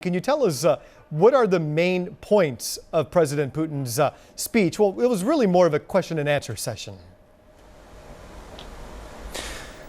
Can you tell us what are the main points of President Putin's speech? Well, it was really more of a question and answer session.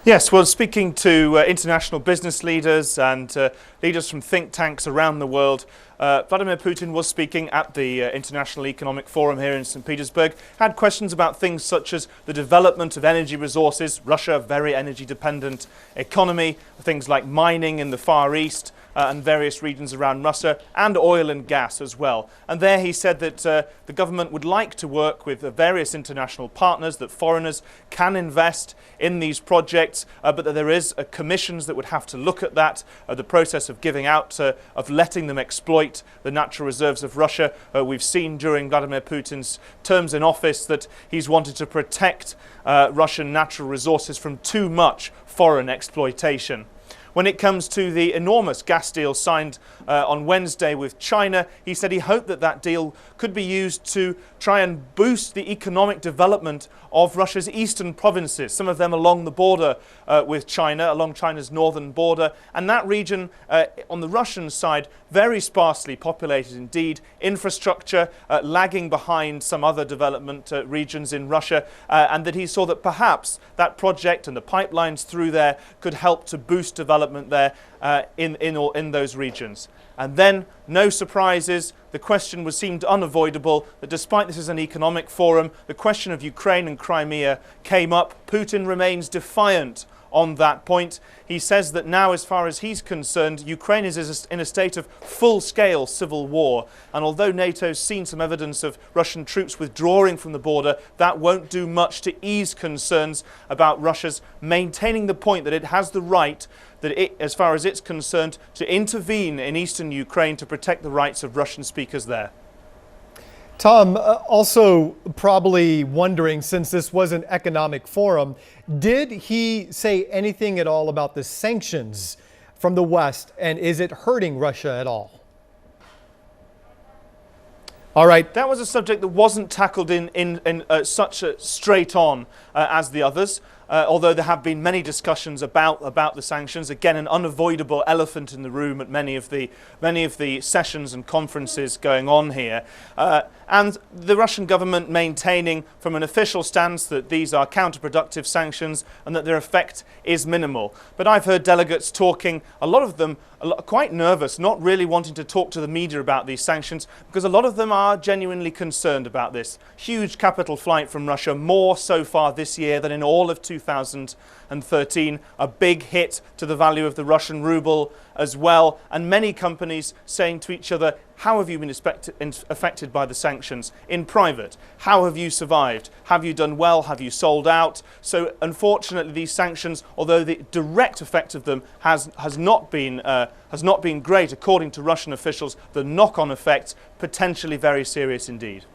Yes, well, speaking to international business leaders and leaders from think tanks around the world, Vladimir Putin was speaking at the International Economic Forum here in St. Petersburg, had questions about things such as the development of energy resources, Russia, a very energy dependent economy, things like mining in the Far East, and various regions around Russia, and oil and gas as well. And there he said that the government would like to work with various international partners, that foreigners can invest in these projects, but that there is commissions that would have to look at that, the process of giving out, of letting them exploit the natural reserves of Russia. We've seen during Vladimir Putin's terms in office that he's wanted to protect Russian natural resources from too much foreign exploitation. When it comes to the enormous gas deal signed on Wednesday with China, he said he hoped that that deal could be used to try and boost the economic development of Russia's eastern provinces, some of them along the border with China, along China's northern border. And that region on the Russian side, very sparsely populated indeed, infrastructure lagging behind some other development regions in Russia, and that he saw that perhaps that project and the pipelines through there could help to boost development there in those regions. And then, no surprises, the question seemed unavoidable that despite this is an economic forum, the question of Ukraine and Crimea came up. Putin remains defiant on that point. He says that now, as far as he's concerned, Ukraine is in a state of full-scale civil war. And although NATO's seen some evidence of Russian troops withdrawing from the border, that won't do much to ease concerns about Russia's maintaining the point that it has the right, that it, as far as it's concerned, to intervene in eastern Ukraine to protect the rights of Russian speakers there. Tom, also probably wondering, since this was an economic forum, did he say anything at all about the sanctions from the West, and is it hurting Russia at all? All right. That was a subject that wasn't tackled in such a straight on as the others. Although there have been many discussions about the sanctions, again an unavoidable elephant in the room at many of the sessions and conferences going on here, and the Russian government maintaining from an official stance that these are counterproductive sanctions and that their effect is minimal. But I've heard delegates talking, a lot of them quite nervous, not really wanting to talk to the media about these sanctions, because a lot of them are genuinely concerned about this. Huge capital flight from Russia, more so far this year than in all of 2013, a big hit to the value of the Russian ruble as well, and many companies saying to each other, how have you been affected by the sanctions in private? How have you survived? Have you done well? Have you sold out? So unfortunately these sanctions, although the direct effect of them has not been great according to Russian officials, the knock-on effects potentially very serious indeed.